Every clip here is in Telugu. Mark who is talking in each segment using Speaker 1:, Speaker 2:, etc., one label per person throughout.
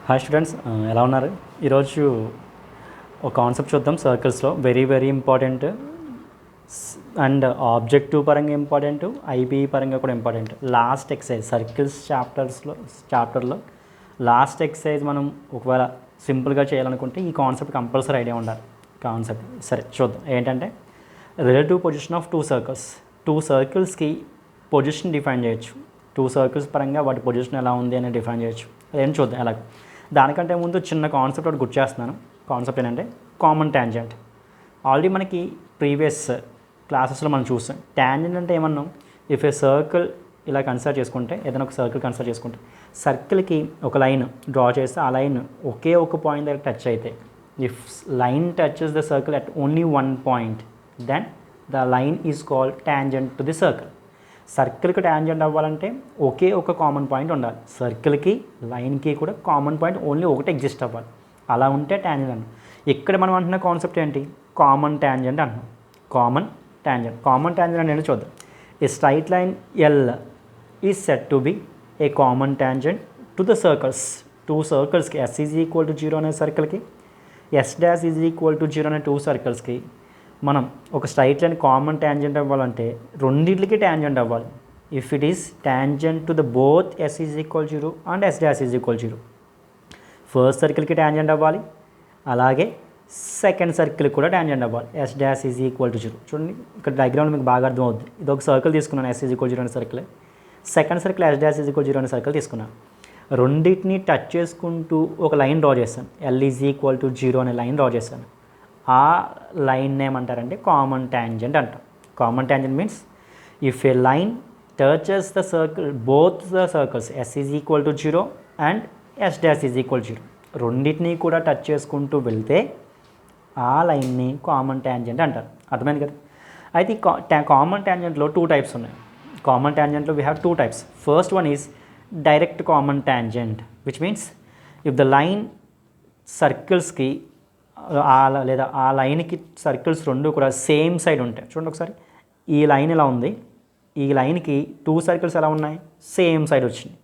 Speaker 1: హాయ్ స్టూడెంట్స్, ఎలా ఉన్నారు? ఈరోజు ఒక కాన్సెప్ట్ చూద్దాం. సర్కిల్స్లో వెరీ ఇంపార్టెంట్ అండ్ ఆబ్జెక్టివ్ పరంగా ఇంపార్టెంట్, ఐబీ పరంగా కూడా ఇంపార్టెంట్. లాస్ట్ ఎక్సైజ్ సర్కిల్స్ చాప్టర్లో లాస్ట్ ఎక్సైజ్ మనం ఒకవేళ సింపుల్గా చేయాలనుకుంటే ఈ కాన్సెప్ట్ కంపల్సరీ ఐడియా ఉండాలి. కాన్సెప్ట్ సరే చూద్దాం. ఏంటంటే రిలేటివ్ పొజిషన్ ఆఫ్ టూ సర్కిల్స్కి పొజిషన్ డిఫైన్ చేయొచ్చు. టూ సర్కిల్స్ పరంగా వాటి పొజిషన్ ఎలా ఉంది అని డిఫైన్ చేయొచ్చు. అదేం చూద్దాం ఎలాగ. దానికంటే ముందు చిన్న కాన్సెప్ట్ ఒకటి గుర్తు చేస్తున్నాను. కాన్సెప్ట్ ఏంటంటే కామన్ ట్యాంజెంట్. ఆల్రెడీ మనకి ప్రీవియస్ క్లాసెస్లో మనం చూస్తాం. ట్యాంజెంట్ అంటే ఏమన్నాం? ఇఫ్ ఏ సర్కిల్ ఇలా కన్సిడర్ చేసుకుంటే, ఏదైనా ఒక సర్కిల్ కన్సిడర్ చేసుకుంటే, సర్కిల్కి ఒక లైన్ డ్రా చేస్తే ఆ లైన్ ఒకే ఒక పాయింట్ దగ్గర టచ్ అయితే, if line touches the circle at only one point, then the line is called tangent to the circle. సర్కిల్కి ట్యాంజెంట్ అవ్వాలంటే ఒకే ఒక కామన్ పాయింట్ ఉండాలి. సర్కిల్కి లైన్కి కూడా కామన్ పాయింట్ ఓన్లీ ఒకటి ఎగ్జిస్ట్ అవ్వాలి. అలా ఉంటే ట్యాంజెంట్ అంటాం. ఇక్కడ మనం అంటున్న కాన్సెప్ట్ ఏంటి? కామన్ ట్యాంజెంట్ అంటున్నాం. కామన్ ట్యాంజెంట్ అంటే ఏంటో చూద్దాం. A straight line L is said to be a common tangent to the circles. Two సర్కిల్స్కి ఎస్ ఈజ్ ఈక్వల్ టు 0 అనే సర్కిల్కి, S dash is equal to 0 అనే టూ సర్కిల్స్కి మనం ఒక స్ట్రైట్ లైన్ కామన్ ట్యాంజెంట్ అవ్వాలంటే రెండింటికి ట్యాంజెంట్ అవ్వాలి. If it is tangent to the both S is equal 0 and S dash is equal 0, first సర్కిల్కి ట్యాంజెంట్ అవ్వాలి, అలాగే సెకండ్ సర్కిల్కి కూడా ట్యాంజెంట్ అవ్వాలి. S dash is equal to 0. చూడండి, ఇక్కడ డయాగ్రామ్ మీకు బాగా అర్థం అవుతుంది. ఇది ఒక సర్కిల్ తీసుకున్నాను, ఎస్ ఈజ్ ఈక్వల్ 0 అనే circle. Second circle S dash is equal 0 అనే సర్కిల్ తీసుకున్నాను. రెండింటిని టచ్ చేసుకుంటూ ఒక లైన్ డ్రా చేస్తాను. ఎల్ ఈజ్ ఈక్వల్ టు 0 అనే లైన్ డ్రా చేస్తాను. ఆ లైన్ ఏమంటారంటే కామన్ ట్యాంజెంట్ అంటాం. Common tangent means if a line touches the circle both the circles S is equal to 0 and S dash is equal 0, రెండింటినీ కూడా టచ్ చేసుకుంటూ వెళ్తే ఆ లైన్ని కామన్ ట్యాంజెంట్ అంటారు. అర్థమైంది కదా? అయితే కామన్ ట్యాంజెంట్లో టూ టైప్స్ ఉన్నాయి. కామన్ ట్యాంజెంట్లో we have two types. First one is direct common tangent, which means if the line సర్కిల్స్కి లేదా ఆ లైన్కి సర్కిల్స్ రెండు కూడా సేమ్ సైడ్ ఉంటాయి. చూడండి ఒకసారి, ఈ లైన్ ఇలా ఉంది, ఈ లైన్కి టూ సర్కిల్స్ ఎలా ఉన్నాయి? సేమ్ సైడ్ వచ్చినాయి.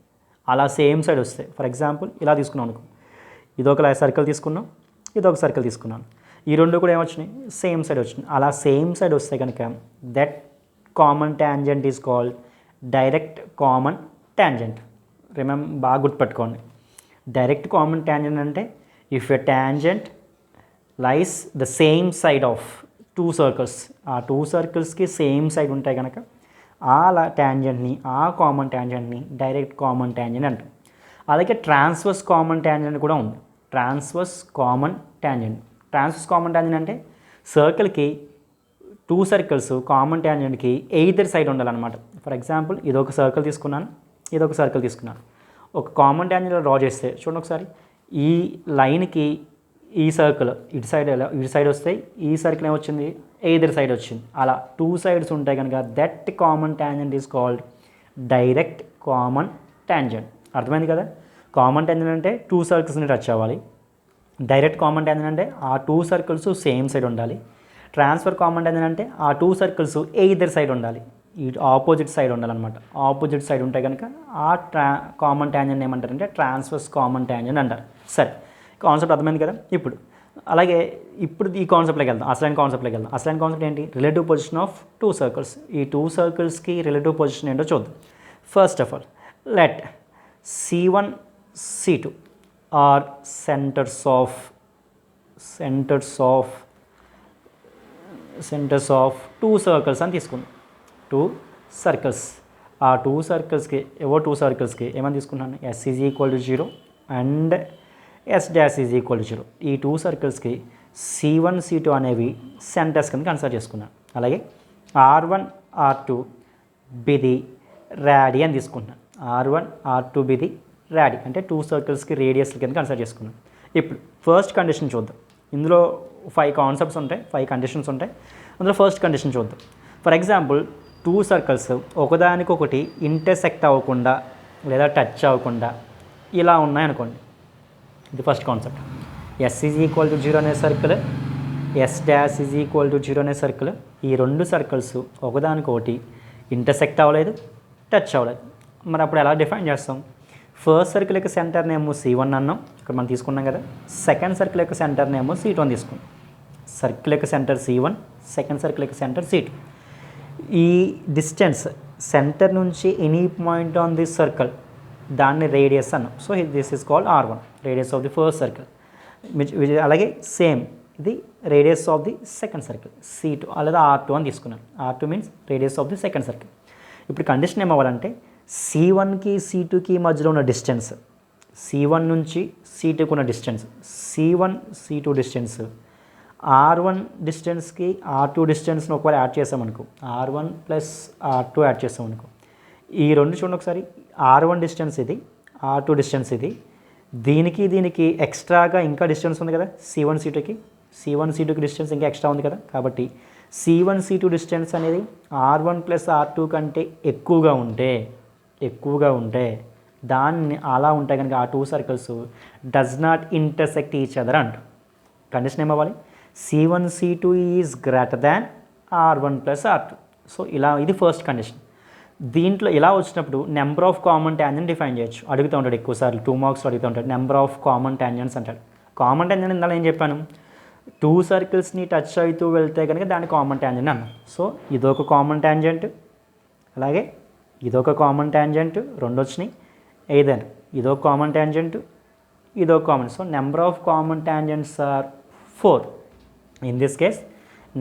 Speaker 1: అలా సేమ్ సైడ్ వస్తాయి. ఫర్ ఎగ్జాంపుల్ ఇలా తీసుకున్నాం అనుకో, ఇదొక సర్కిల్ తీసుకున్నాం, ఇదొక సర్కిల్ తీసుకున్నాను, ఈ రెండు కూడా ఏమొచ్చినాయి? సేమ్ సైడ్ వచ్చినాయి. అలా సేమ్ సైడ్ వస్తే కనుక that common tangent is called direct common tangent. బాగా గుర్తుపెట్టుకోండి. డైరెక్ట్ కామన్ ట్యాంజెంట్ అంటే if a tangent lies the same side of two circles, ఆ టూ సర్కిల్స్కి సేమ్ సైడ్ ఉంటాయి కనుక ఆ ట్యాంజెంట్ని, ఆ కామన్ ట్యాంజెంట్ని డైరెక్ట్ కామన్ ట్యాంజెంట్ అంటాం. అలాగే ట్రాన్స్వర్స్ కామన్ ట్యాంజెంట్ కూడా ఉంది. ట్రాన్స్వర్స్ కామన్ ట్యాంజెంట్ అంటే సర్కిల్కి టూ సర్కిల్స్ కామన్ ట్యాంజెంట్కి ఎయిదర్ సైడ్ ఉండాలన్నమాట. ఫర్ ఎగ్జాంపుల్ ఇదొక సర్కిల్ తీసుకున్నాను, ఇదొక సర్కిల్ తీసుకున్నాను. ఒక కామన్ ట్యాంజెంట్ డ్రా చేస్తే చూడండి ఒకసారి, ఈ లైన్కి ఈ సర్కిల్ ఇటు సైడ్ వస్తాయి, ఈ సర్కిల్ ఏమొచ్చింది? ఎయిదర్ సైడ్ వచ్చింది. అలా టూ సైడ్స్ ఉంటాయి కనుక that common tangent is called direct common tangent. అర్థమైంది కదా? కామన్ ట్యాంజెంట్ అంటే టూ సర్కిల్స్ని టచ్ అవ్వాలి. డైరెక్ట్ కామన్ ట్యాంజెంట్ అంటే ఆ టూ సర్కిల్స్ సేమ్ సైడ్ ఉండాలి. ట్రాన్స్ఫర్ కామన్ ట్యాంజెంట్ అంటే ఆ టూ సర్కిల్స్ ఎయిదర్ సైడ్ ఉండాలి, ఈ ఆపోజిట్ సైడ్ ఉండాలన్నమాట. ఆపోజిట్ సైడ్ ఉంటాయి కనుక ఆ కామన్ ట్యాంజెంట్ ఏమంటారంటే ట్రాన్స్వర్స్ కామన్ ట్యాంజెంట్ అంటారు. సరే, కాన్సెప్ట్ అర్థమైంది కదా? ఇప్పుడు ఈ కాన్సెప్ట్లోకి వెళ్దాం. అసలైన కాన్సెప్ట్ ఏంటి? Relative position of two circles. ఈ టూ సర్కిల్స్కి రిలేటివ్ పొజిషన్ ఏంటో చూద్దాం. First of all let C1 C2 are centres of two circles అని తీసుకుందాం. టూ సర్కిల్స్, ఆ టూ సర్కిల్స్కి ఏమని తీసుకున్నాను? S is equal to 0 and S dash is equal to 0. ఈ టూ సర్కిల్స్కి C1 C2 అనేవి సెంటర్స్ కింద కన్సిడర్ చేసుకున్నాను. అలాగే R1 R2 బిది ర్యాడీ అని తీసుకుంటున్నాను. R1 R2 బిది ర్యాడీ అంటే టూ సర్కిల్స్కి రేడియస్ల కింద కన్సిడర్ చేసుకున్నాను. ఇప్పుడు ఫస్ట్ కండిషన్ చూద్దాం. ఇందులో 5 కాన్సెప్ట్స్ ఉంటాయి, 5 కండిషన్స్ ఉంటాయి. అందులో ఫస్ట్ కండిషన్ చూద్దాం. ఫర్ ఎగ్జాంపుల్ టూ సర్కిల్స్ ఒకదానికొకటి ఇంటర్సెక్ట్ అవ్వకుండా లేదా టచ్ అవ్వకుండా ఇలా ఉన్నాయనుకోండి. ఇది first concept. S is equal to 0 అనే circle, S dash is equal to 0 అనే సర్కిల్, ఈ రెండు సర్కిల్స్ ఒకదానికొకటి ఇంటర్సెక్ట్ అవ్వలేదు, టచ్ అవ్వలేదు. మరి అప్పుడు ఎలా డిఫైన్ చేస్తాం? ఫస్ట్ సర్కిల్ యొక్క సెంటర్ నేమ్ C1 అన్నాం, ఇక్కడ మనం తీసుకున్నాం కదా. సెకండ్ సర్కిల్ యొక్క సెంటర్ నేమ్ C2 అని తీసుకున్నాం. సర్కిల్ యొక్క సెంటర్ C1, సెకండ్ సర్కిల్ యొక్క సెంటర్ C2. ఈ డిస్టెన్స్ సెంటర్ నుంచి any point on this circle దాన్ని రేడియస్ అన్నాం. So this is called R1, radius of the first circle. అలాగే సేమ్ ఇది radius of the second circle C2 లేదా R2 అని తీసుకున్నాను. R2 means radius of the second circle. ఇప్పుడు కండిషన్ ఏమవ్వాలంటే C1కి C2కి మధ్యలో ఉన్న డిస్టెన్స్, C1 నుంచి C2కి ఉన్న distance, C1 C2 distance R1 డిస్టెన్స్కి R2 డిస్టెన్స్ని ఒకవేళ యాడ్ చేసామనుకో, R1 ప్లస్ R2 యాడ్ చేసామనుకో, ఈ రెండు చూడండి ఒకసారి. R1 డిస్టెన్స్ ఇది, R2 డిస్టెన్స్ ఇది, దీనికి ఎక్స్ట్రాగా ఇంకా డిస్టెన్స్ ఉంది కదా C1 C2కి డిస్టెన్స్ ఇంకా ఎక్స్ట్రా ఉంది కదా. కాబట్టి C1 C2 డిస్టెన్స్ అనేది R1 ప్లస్ R2 కంటే ఎక్కువగా ఉంటే దాన్ని అలా ఉంటే కనుక ఆ two circles does not intersect each other అంట. కండిషన్ ఏమవ్వాలి? C1 C2 is greater than R1 plus R2. So ఇలా ఇది ఫస్ట్ కండిషన్. దీంట్లో ఇలా వచ్చినప్పుడు number of common tangent define చేయొచ్చు. అడుగుతూ ఉంటాడు ఎక్కువసార్లు 2 మార్క్స్ అడుగుతూ ఉంటాడు. నెంబర్ ఆఫ్ కామన్ ట్యాంజెంట్స్ అంటాడు. కామన్ ట్యాంజెంట్ ఇందాక ఏం చెప్పాను, టూ సర్కిల్స్ని టచ్ అవుతూ వెళ్తే కనుక దాన్ని కామన్ ట్యాంజెంట్ అన్నాం. సో ఇదొక కామన్ ట్యాంజెంట్, అలాగే ఇదొక కామన్ ట్యాంజెంట్, రెండు వచ్చినాయి. ఏదైనా ఇదొక కామన్ ట్యాంజెంట్, ఇదొక common. So number of common tangents are 4. In this case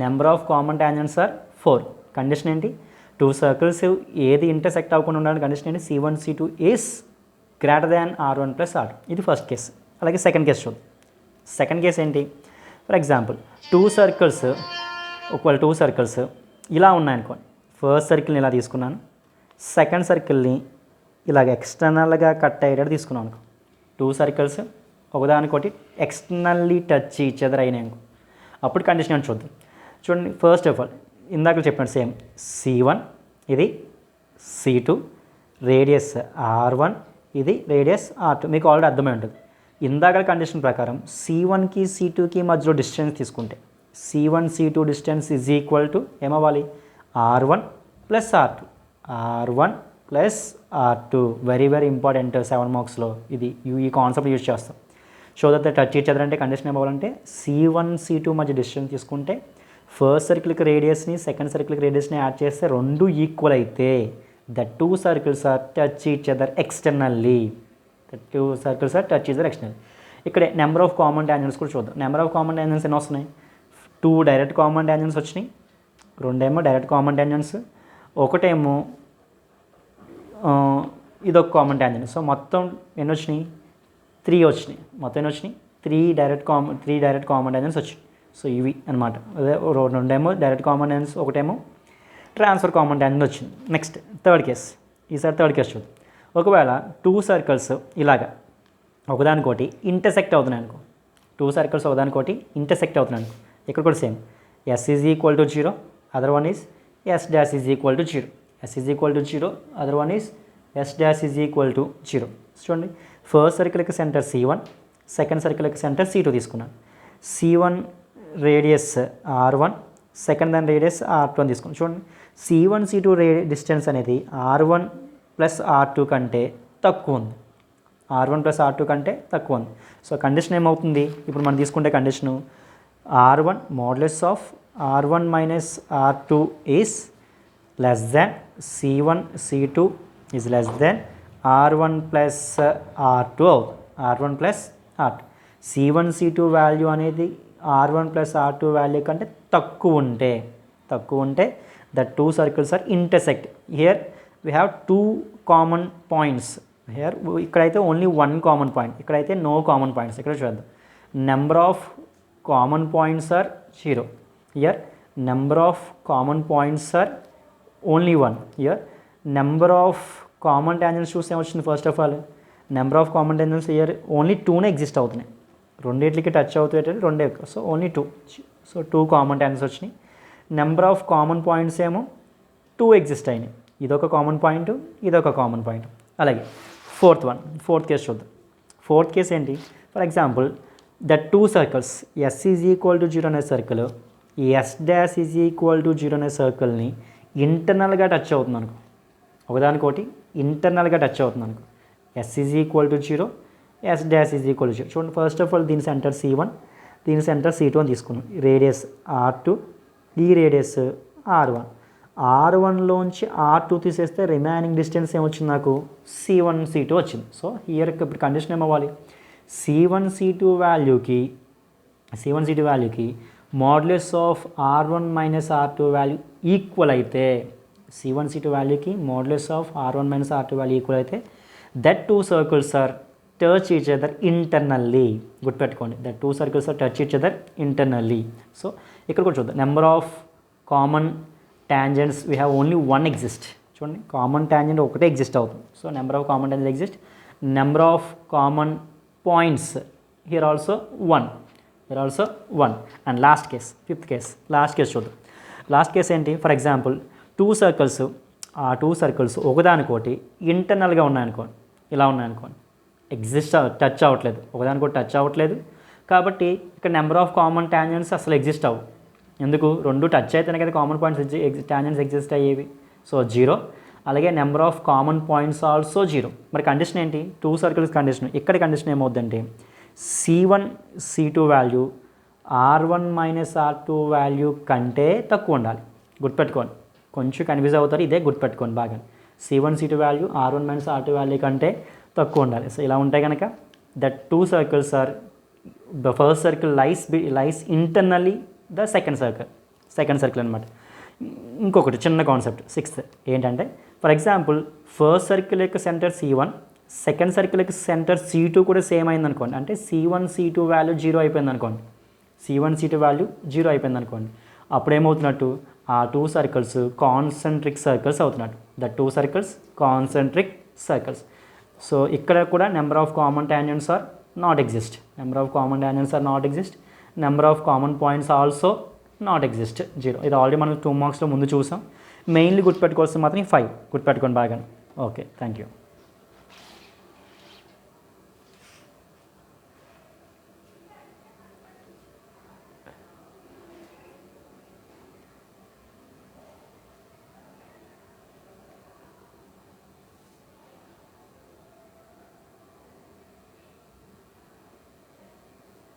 Speaker 1: number of common tangents are 4. Condition ఏంటి? టూ సర్కిల్స్ ఏది ఇంటర్సెక్ట్ అవ్వకుండా ఉండాలని కండిషన్ ఏంటి? C1 C2 is greater than R1 plus R2. ఇది ఫస్ట్ కేస్. అలాగే సెకండ్ కేస్ చూద్దాం. సెకండ్ కేస్ ఏంటి? ఫర్ ఎగ్జాంపుల్ టూ సర్కిల్స్ ఇలా ఉన్నాయనుకోండి. ఫస్ట్ సర్కిల్ని ఇలా తీసుకున్నాను, సెకండ్ సర్కిల్ని ఇలాగ ఎక్స్టర్నల్గా కట్ అయ్యేటట్టు తీసుకున్నాను అనుకో. టూ సర్కిల్స్ ఒకదానికొకటి ఎక్స్టర్నల్లీ టచ్ ఈచ్ అదర్ అయినాయి అనుకో. అప్పుడు కండిషన్ అని చూద్దాం. చూడండి, ఫస్ట్ ఆఫ్ ఆల్ ఇందాక చెప్పినట్టు సేమ్ C1 ఇది C2, రేడియస్ R1, ఇది రేడియస్ R2. మీకు ఆల్రెడీ అర్థమై ఉంటుంది. ఇందాక కండిషన్ ప్రకారం C1కి C2కి మధ్యలో డిస్టెన్స్ తీసుకుంటే C1 C2 distance is equal to ఏమవ్వాలి? R1 plus R2. R1 plus R2 very important 7 మార్క్స్లో. ఇది ఈ కాన్సెప్ట్ యూజ్ చేస్తాం. Show that the touch each other అంటే కండిషన్ ఏమవ్వాలంటే C1 C2 మధ్య డిస్టెన్స్ తీసుకుంటే ఫస్ట్ సర్కిల్కి రేడియస్ని సెకండ్ సర్కిల్కి రేడియస్ని యాడ్ చేస్తే రెండు ఈక్వల్ అయితే the two circles are touch each other externally. ఇక్కడే నెంబర్ ఆఫ్ కామన్ ట్యాంజెంట్స్ కూడా చూద్దాం. నెంబర్ ఆఫ్ కామన్ ట్యాంజెంట్స్ ఎన్ని వస్తున్నాయి? 2 డైరెక్ట్ కామన్ ట్యాంజెంట్స్ వచ్చినాయి, రెండేమో డైరెక్ట్ కామన్ ట్యాంజెంట్స్, ఒకటేమో ఇదొక కామన్ ట్యాంజెంట్. సో మొత్తం ఎన్ని వచ్చినాయి? 3 వచ్చినాయి. మొత్తం ఎన్ని వచ్చినాయి? 3 డైరెక్ట్ కామన్ ట్యాంజెంట్స్ వచ్చినాయి. సో ఇవి అనమాట. అదే రెండేమో డైరెక్ట్ కామన్ ట్యాంజెంట్స్, ఒకటేమో ట్రాన్స్ఫర్ కామన్ ట్యాంజెంట్ వచ్చింది. Next third case. ఈసారి థర్డ్ కేస్ చూద్దాం. ఒకవేళ టూ సర్కిల్స్ ఇలాగా ఒకదానికోటి ఇంటర్సెక్ట్ అవుతున్నాయి అనుకో. టూ సర్కిల్స్ ఒకదానికోటి ఇంటర్సెక్ట్ అవుతున్నాయి అనుకో. ఇక్కడ కూడా same S is equal to 0, other one is S dash is equal to 0. S is equal to 0, other one is S dash is equal to 0. చూడండి, ఫస్ట్ సర్కిల్కి సెంటర్ C1, సెకండ్ సర్కిల్కి సెంటర్ C2 తీసుకున్నాను. C1 రేడియస్ R1, సెకండ్ దాని రేడియస్ R2 అని తీసుకున్నాను. చూడండి, C1 C2 డిస్టెన్స్ అనేది R1 ప్లస్ R2 కంటే తక్కువ ఉంది. R1 ప్లస్ R2 కంటే తక్కువ ఉంది. సో కండిషన్ ఏమవుతుంది? ఇప్పుడు మనం తీసుకుంటే condition R1 modulus of R1 minus R2 is less than C1 C2 is less than R1 plus R2 అవుతుంది. R1 plus R2. C1 C2 value అనేది R1 ప్లస్ R2 వాల్యూ కంటే తక్కువ ఉంటే the two circles are intersect. Here we have 2 common points. Here ఇక్కడైతే ఓన్లీ 1 కామన్ పాయింట్, ఇక్కడైతే నో కామన్ పాయింట్స్. ఇక్కడ చూద్దాం, number of common points are 0. Here number of common points are only 1. Here number of common tangents చూస్తే ఏమొచ్చింది? First of all number of common tangents here only 2నే ఎగ్జిస్ట్ అవుతున్నాయి. రెండింటికి టచ్ అవుతాయి, రెండే. So only 2. So 2 common tangents వచ్చినాయి. నెంబర్ ఆఫ్ కామన్ పాయింట్స్ ఏమో 2 ఎగ్జిస్ట్ అయినాయి. ఇదొక కామన్ పాయింట్, ఇదొక కామన్ పాయింట్. అలాగే ఫోర్త్ కేస్ చూద్దాం. ఫోర్త్ కేస్ ఏంటి? For example the two circles S is equal to 0 అనే circle, S dash is equal to 0 అనే సర్కిల్ని ఇంటర్నల్గా టచ్ అవుతుంది అనుకో. ఒకదానికోటి ఇంటర్నల్గా టచ్ అవుతుంది అనుకో. S is equal to 0, S dash is equal to 0. చూడండి, ఫస్ట్ ఆఫ్ ఆల్ దీని సెంటర్ C1, దీని సెంటర్ C2 అని తీసుకున్నాం. రేడియస్ R2, ఈ రేడియస్ R1. R1లోంచి R2 తీసేస్తే రిమైనింగ్ డిస్టెన్స్ ఏమొచ్చింది నాకు? C1, C2 వచ్చింది. సో హియర్ ఇప్పుడు కండిషన్ ఏమవ్వాలి? C1, C2 వాల్యూకి modulus of R1 minus R2 value equal అయితే, C1, C2 వాల్యూకి modulus of R1 minus R2 value equal అయితే that two circles are touch each other internally. గుర్తుపెట్టుకోండి, that two circles are touch each other internally. So ఇక్కడ కూడా చూద్దాం. Number of common tangents we have only one exist. చూడండి, కామన్ టాంజెంట్ ఒకటే ఎగ్జిస్ట్ అవుతుంది. So number of common tangent exist. Number of common points here also 1. And last case, fifth case, last case చూద్దాం. లాస్ట్ కేస్ ఏంటి? ఫర్ ఎగ్జాంపుల్ ఆ టూ సర్కిల్స్ ఒకదానికోటి ఇంటర్నల్గా ఉన్నాయనుకోండి, ఇలా ఉన్నాయనుకోండి, టచ్ అవ్వట్లేదు, ఒకదానికోటి టచ్ అవ్వట్లేదు. కాబట్టి ఇక్కడ నెంబర్ ఆఫ్ కామన్ టాంజెంట్స్ అసలు ఎగ్జిస్ట్ అవ్వు. ఎందుకు? రెండు టచ్ అయితేనే కదా కామన్ పాయింట్స్ టాంజెంట్స్ ఎగ్జిస్ట్ అయ్యేవి. సో 0. అలాగే number of common points also 0. మరి కండిషన్ ఏంటి? Two circles condition. ఇక్కడ కండిషన్ ఏమవుద్దంటే C1, C2 value R1 minus R2 value కంటే తక్కువ ఉండాలి. గుర్తుపెట్టుకోండి, కొంచెం కన్ఫ్యూజ్ అవుతారు, ఇదే గుర్తుపెట్టుకోండి బాగా. C1, C2 value R1 minus R2 value కంటే తక్కువ ఉండాలి. సో ఇలా ఉంటే కనుక that two circles are, the first circle lies internally the second circle అనమాట. ఇంకొకటి చిన్న కాన్సెప్ట్, సిక్స్త్ ఏంటంటే, ఫర్ ఎగ్జాంపుల్ ఫస్ట్ సర్కిల్ యొక్క సెంటర్ C1, సెకండ్ సర్కిల్ యొక్క సెంటర్ C2 కూడా సేమ్ అయింది అనుకోండి. అంటే C1, C2 వాల్యూ 0 అయిపోయింది అనుకోండి. C1, C2 వాల్యూ 0 అయిపోయింది అనుకోండి. అప్పుడు ఏమవుతున్నట్టు? ఆ టూ సర్కిల్స్ కాన్సెంట్రిక్ సర్కిల్స్ అవుతున్నట్టు. The two circles concentric circles. So ఇక్కడ కూడా number of common tangents are not exist. Number of common points also not exist, 0. ఇది ఆల్రెడీ మనం 2 మార్క్స్లో ముందు చూసాం. మెయిన్లీ గుర్తుపెట్టుకోవాల్సింది మాత్రం 5 గుర్తుపెట్టుకోండి బాగా. Okay, thank you.